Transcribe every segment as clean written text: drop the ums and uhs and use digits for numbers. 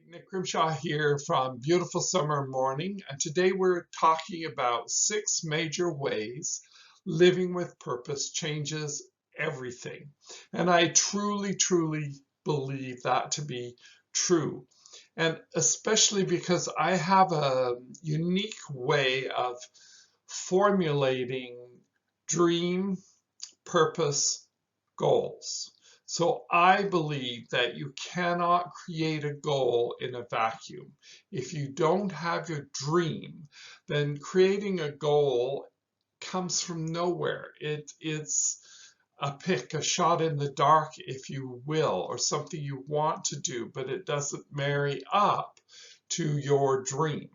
Nick Grimshawe here from Beautiful Summer Morning, and today we're talking about 6 major ways living with purpose changes everything. And I truly, truly believe that to be true. And especially because I have a unique way of formulating dream, purpose, goals. So I believe that you cannot create a goal in a vacuum. If you don't have your dream, then creating a goal comes from nowhere. It's a shot in the dark, if you will, or something you want to do, but it doesn't marry up to your dream.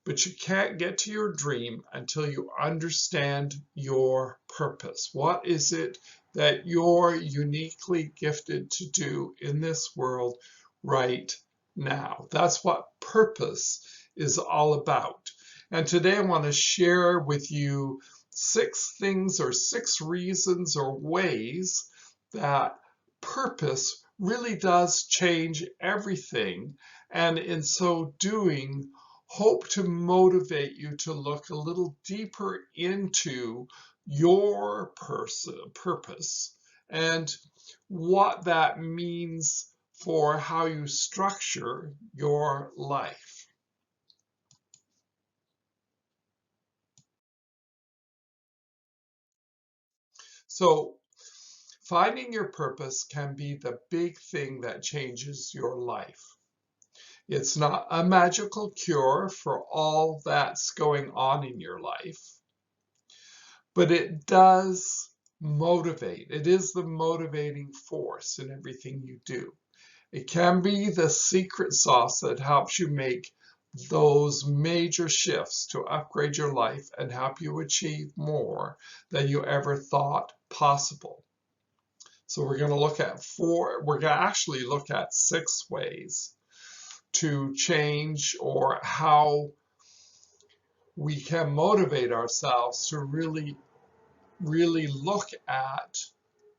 But you can't get to your dream until you understand your purpose. What is it that you're uniquely gifted to do in this world right now? That's what purpose is all about. And today I want to share with you 6 things or 6 reasons or ways that purpose really does change everything. And in so doing, hope to motivate you to look a little deeper into your purpose and what that means for how you structure your life. So, finding your purpose can be the big thing that changes your life. It's not a magical cure for all that's going on in your life, but it does motivate. It is the motivating force in everything you do. It can be the secret sauce that helps you make those major shifts to upgrade your life and help you achieve more than you ever thought possible. So we're going to actually look at 6 ways to change or how we can motivate ourselves to really look at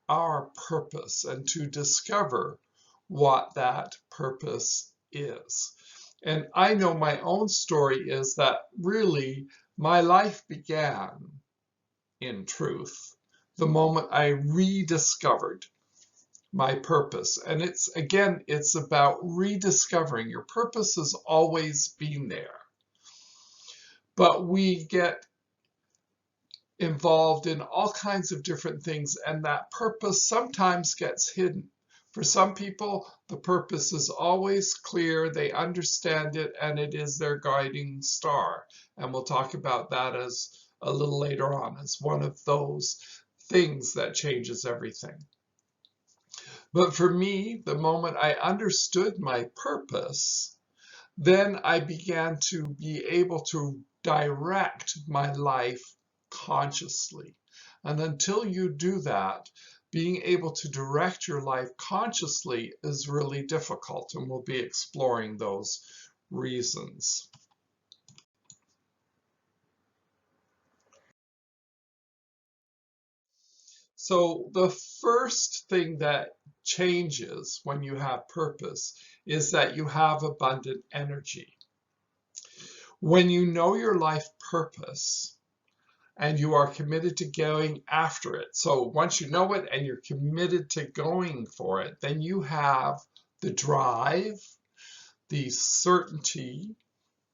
our purpose and to discover what that purpose is. And I know my own story is that really my life began, in truth, the moment I rediscovered my purpose. And it's about rediscovering. Your purpose has always been there, but we get involved in all kinds of different things, and that purpose sometimes gets hidden. For some people, the purpose is always clear, they understand it, and it is their guiding star. And we'll talk about that as a little later on as one of those things that changes everything. But for me, the moment I understood my purpose, then I began to be able to direct my life consciously. And until you do that, being able to direct your life consciously is really difficult, and we'll be exploring those reasons. So the first thing that changes when you have purpose is that you have abundant energy. When you know your life purpose, and you are committed to going after it. So once you know it and you're committed to going for it, then you have the drive, the certainty,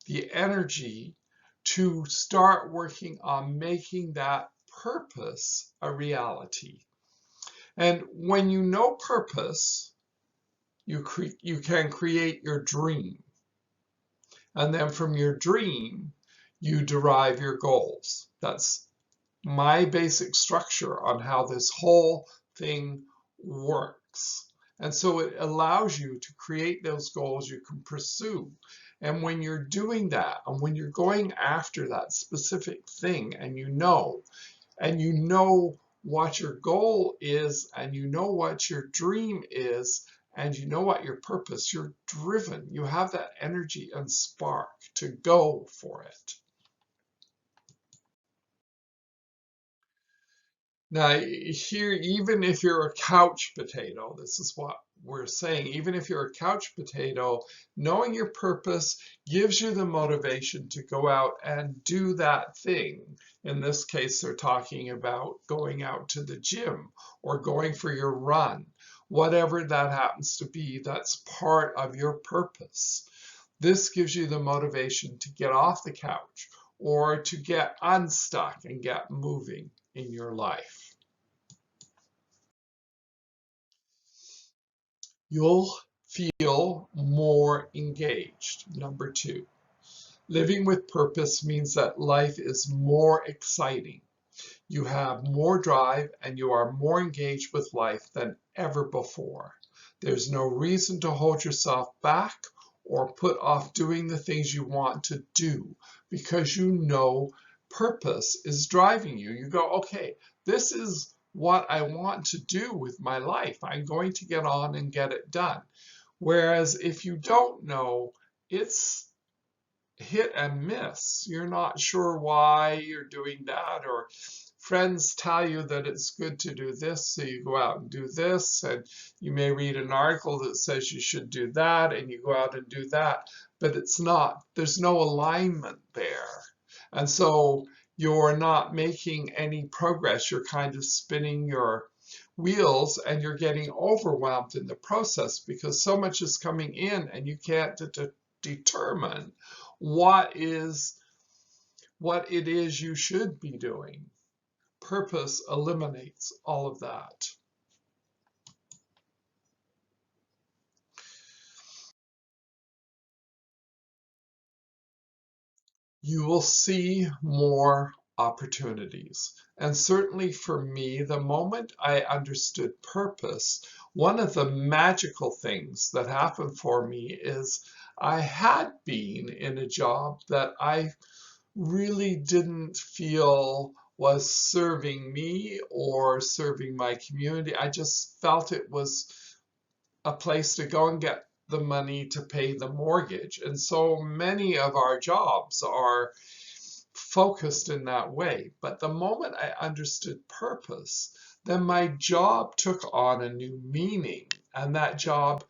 the energy to start working on making that purpose a reality. And when you know purpose, you can create your dream. And then from your dream, you derive your goals. That's my basic structure on how this whole thing works. And so it allows you to create those goals you can pursue. And when you're doing that, and when you're going after that specific thing, and you know what your goal is, and you know what your dream is, and you know what your purpose, you're driven. You have that energy and spark to go for it. Now, here, even if you're a couch potato, this is what we're saying, even if you're a couch potato, knowing your purpose gives you the motivation to go out and do that thing. In this case, they're talking about going out to the gym or going for your run. Whatever that happens to be, that's part of your purpose. This gives you the motivation to get off the couch or to get unstuck and get moving in your life. You'll feel more engaged. Number 2, living with purpose means that life is more exciting. You have more drive and you are more engaged with life than ever before. There's no reason to hold yourself back or put off doing the things you want to do because you know purpose is driving you. You go, okay, this is what I want to do with my life. I'm going to get on and get it done. Whereas if you don't know, it's hit and miss. You're not sure why you're doing that, or friends tell you that it's good to do this, so you go out and do this, and you may read an article that says you should do that, and you go out and do that, but it's not, there's no alignment there. And so you're not making any progress. You're kind of spinning your wheels and you're getting overwhelmed in the process because so much is coming in and you can't determine what it is you should be doing. Purpose eliminates all of that. You will see more opportunities. And certainly for me, the moment I understood purpose, one of the magical things that happened for me is I had been in a job that I really didn't feel was serving me or serving my community. I just felt it was a place to go and get the money to pay the mortgage. And so many of our jobs are focused in that way. But the moment I understood purpose, then my job took on a new meaning. And that job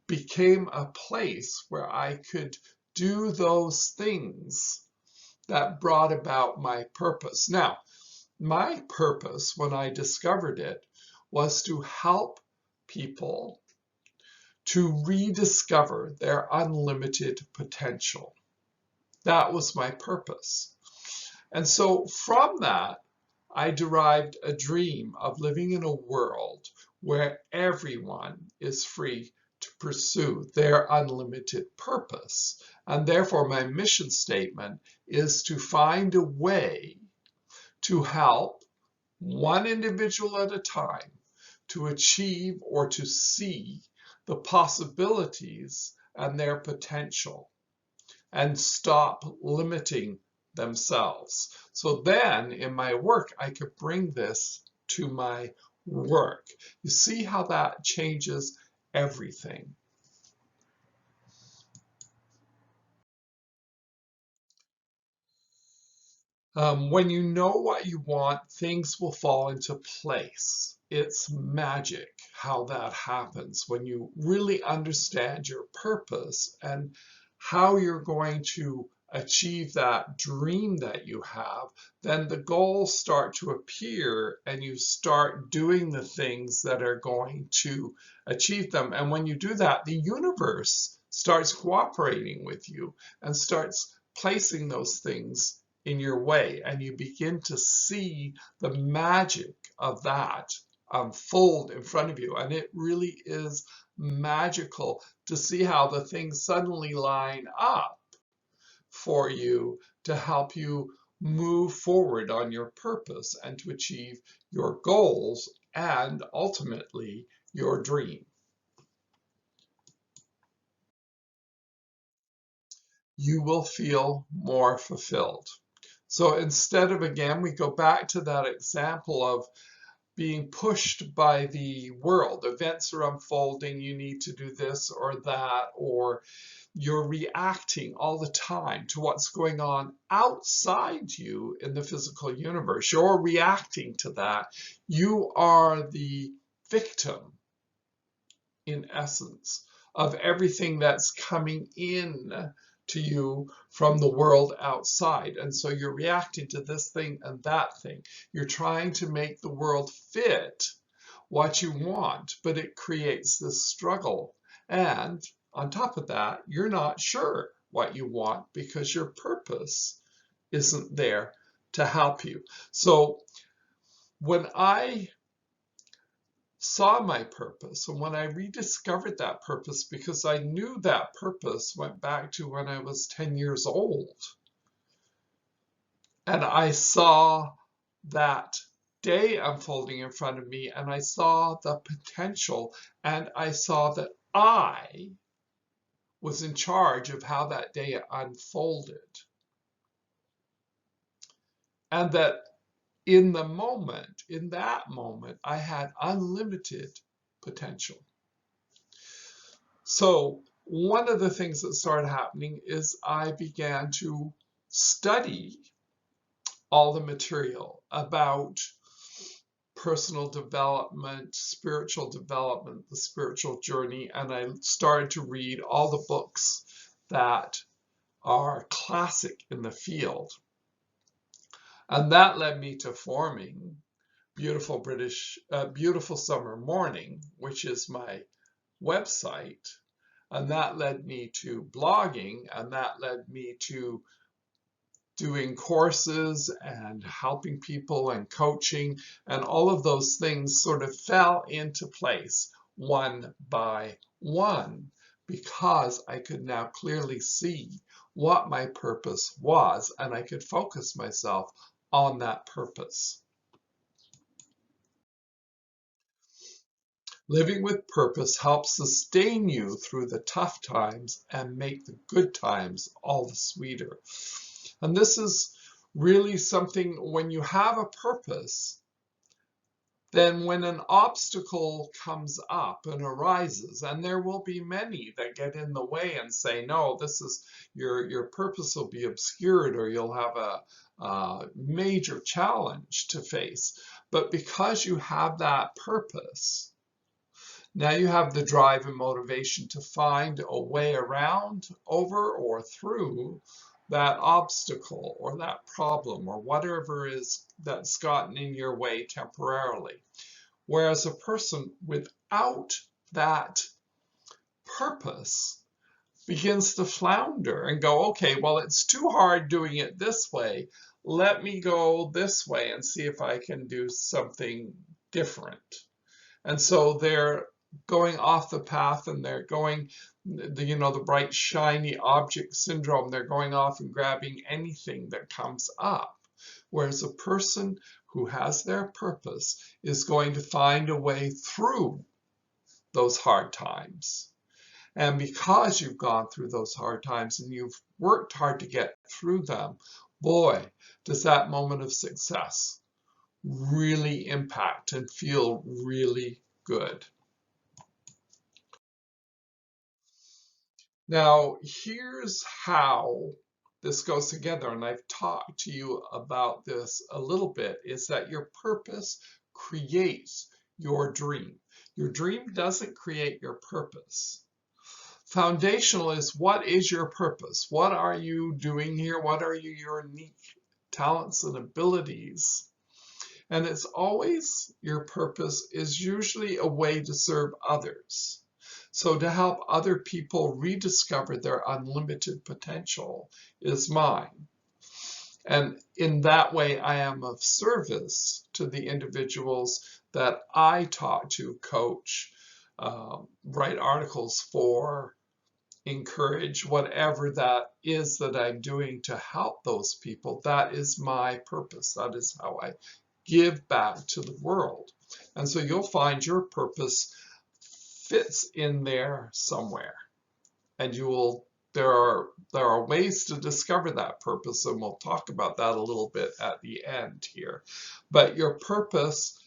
became a place where I could do those things that brought about my purpose. Now, my purpose when I discovered it was to help people to rediscover their unlimited potential. That was my purpose. And so from that, I derived a dream of living in a world where everyone is free to pursue their unlimited purpose. And therefore, my mission statement is to find a way to help one individual at a time to achieve or to see the possibilities and their potential and stop limiting themselves. So then in my work, I could bring this to my work. You see how that changes everything. When you know what you want, things will fall into place. It's magic how that happens when you really understand your purpose and how you're going to achieve that dream that you have. Then the goals start to appear and you start doing the things that are going to achieve them. And when you do that, the universe starts cooperating with you and starts placing those things in your way, and you begin to see the magic of that unfold in front of you. And it really is magical to see how the things suddenly line up for you to help you move forward on your purpose and to achieve your goals and ultimately your dream. You will feel more fulfilled. So instead of, again, we go back to that example of being pushed by the world. Events are unfolding, you need to do this or that, or you're reacting all the time to what's going on outside you in the physical universe. You're reacting to that. You are the victim, in essence, of everything that's coming in to you from the world outside. And so you're reacting to this thing and that thing. You're trying to make the world fit what you want, but it creates this struggle. And on top of that, you're not sure what you want because your purpose isn't there to help you. So when I saw my purpose, and when I rediscovered that purpose, because I knew that purpose went back to when I was 10 years old, and I saw that day unfolding in front of me, and I saw the potential, and I saw that I was in charge of how that day unfolded, and that in that moment, I had unlimited potential. So one of the things that started happening is I began to study all the material about personal development, spiritual development, the spiritual journey, and I started to read all the books that are classic in the field. And that led me to forming Beautiful Summer Morning, which is my website. And that led me to blogging, and that led me to doing courses and helping people and coaching, and all of those things sort of fell into place one by one because I could now clearly see what my purpose was, and I could focus myself on that purpose. Living with purpose helps sustain you through the tough times and make the good times all the sweeter. And this is really something, when you have a purpose, then when an obstacle comes up and arises, and there will be many that get in the way and say, no, this is your purpose will be obscured, or you'll have a major challenge to face. But because you have that purpose, now you have the drive and motivation to find a way around, over, or through that obstacle or that problem or whatever is that's gotten in your way temporarily. Whereas a person without that purpose begins to flounder and go, okay, well, it's too hard doing it this way. Let me go this way and see if I can do something different. And so they're going off the path, and they're going, the bright shiny object syndrome. They're going off and grabbing anything that comes up. Whereas a person who has their purpose is going to find a way through those hard times. And because you've gone through those hard times and you've worked hard to get through them, boy, does that moment of success really impact and feel really good. Now, here's how this goes together, and I've talked to you about this a little bit, is that your purpose creates your dream. Your dream doesn't create your purpose. Foundational is, what is your purpose? What are you doing here? What are your unique talents and abilities? And it's always, your purpose is usually a way to serve others. So to help other people rediscover their unlimited potential is mine. And in that way, I am of service to the individuals that I talk to, coach, write articles for, encourage, whatever that is that I'm doing to help those people. That is my purpose. That is how I give back to the world. And so you'll find your purpose fits in there somewhere, and there are ways to discover that purpose, and we'll talk about that a little bit at the end here. But your purpose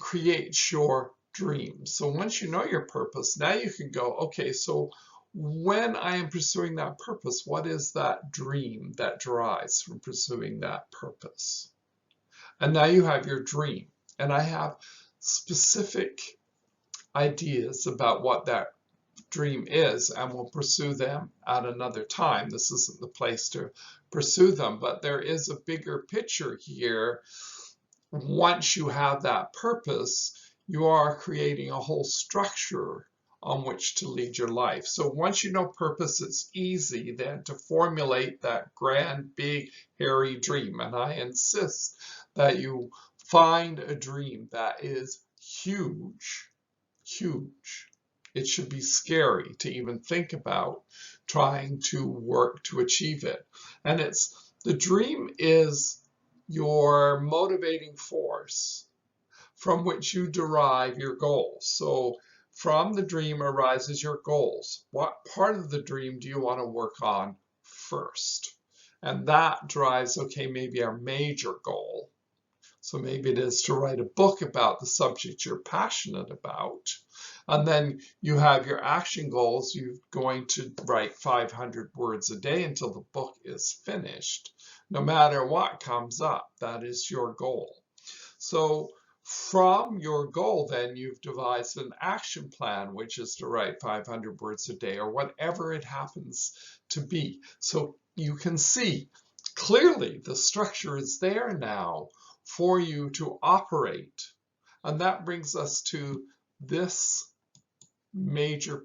creates your dream. So once you know your purpose, now you can go, okay, so when I am pursuing that purpose, what is that dream that derives from pursuing that purpose? And now you have your dream. And I have specific ideas about what that dream is, and we'll pursue them at another time. This isn't the place to pursue them, but there is a bigger picture here. Once you have that purpose, you are creating a whole structure on which to lead your life. So once you know purpose, it's easy then to formulate that grand, big, hairy dream. And I insist that you find a dream that is huge, huge. It should be scary to even think about trying to work to achieve it. And the dream is your motivating force from which you derive your goals. So from the dream arises your goals. What part of the dream do you want to work on first? And that drives, okay, maybe our major goal. So maybe it is to write a book about the subject you're passionate about. And then you have your action goals. You're going to write 500 words a day until the book is finished. No matter what comes up, that is your goal. So from your goal, then you've devised an action plan, which is to write 500 words a day or whatever it happens to be. So you can see clearly the structure is there now for you to operate. And that brings us to this major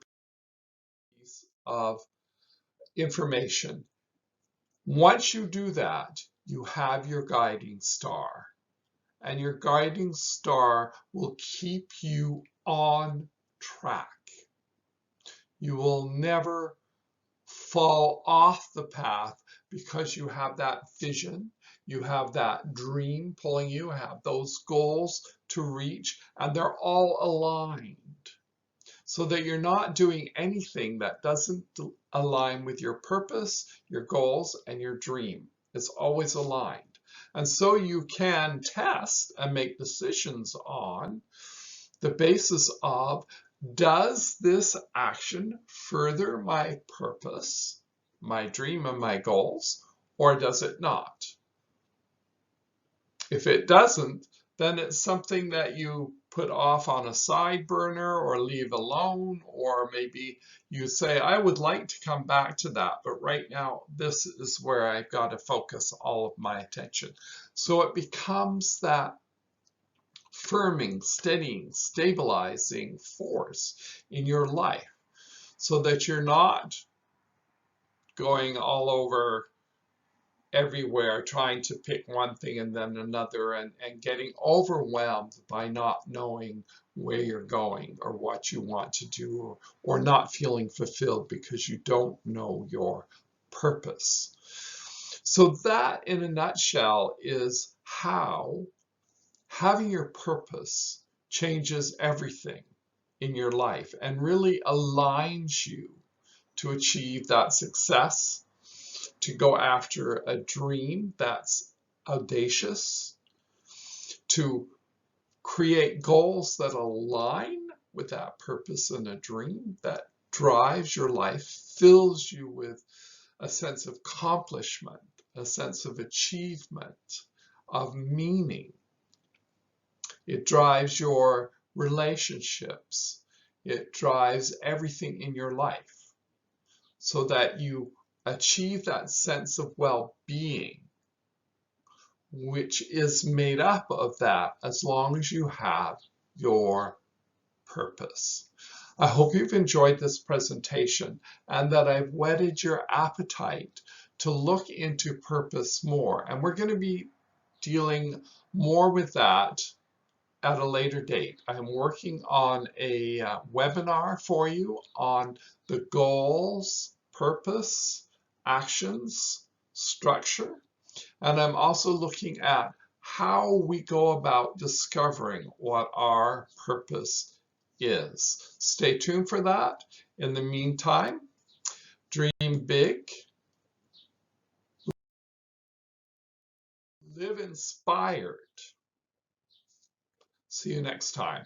piece of information. Once you do that, you have your guiding star. And your guiding star will keep you on track. You will never fall off the path because you have that vision, you have that dream pulling you, have those goals to reach, and they're all aligned so that you're not doing anything that doesn't align with your purpose, your goals, and your dream. It's always aligned. And so you can test and make decisions on the basis of, does this action further my purpose, my dream, and my goals, or does it not? If it doesn't, then it's something that you put off on a side burner or leave alone, or maybe you say, I would like to come back to that, but right now this is where I've got to focus all of my attention. So it becomes that firming, steadying, stabilizing force in your life so that you're not going all over everywhere trying to pick one thing and then another and getting overwhelmed by not knowing where you're going or what you want to do, or not feeling fulfilled because you don't know your purpose. So that in a nutshell is how having your purpose changes everything in your life and really aligns you to achieve that success, to go after a dream that's audacious, to create goals that align with that purpose and a dream that drives your life, fills you with a sense of accomplishment, a sense of achievement, of meaning. It drives your relationships. It drives everything in your life so that you achieve that sense of well-being, which is made up of that as long as you have your purpose. I hope you've enjoyed this presentation and that I've whetted your appetite to look into purpose more. And we're going to be dealing more with that at a later date. I'm working on a webinar for you on the goals, purpose, actions, structure, and I'm also looking at how we go about discovering what our purpose is. Stay tuned for that. In the meantime, dream big, live inspired, See you next time.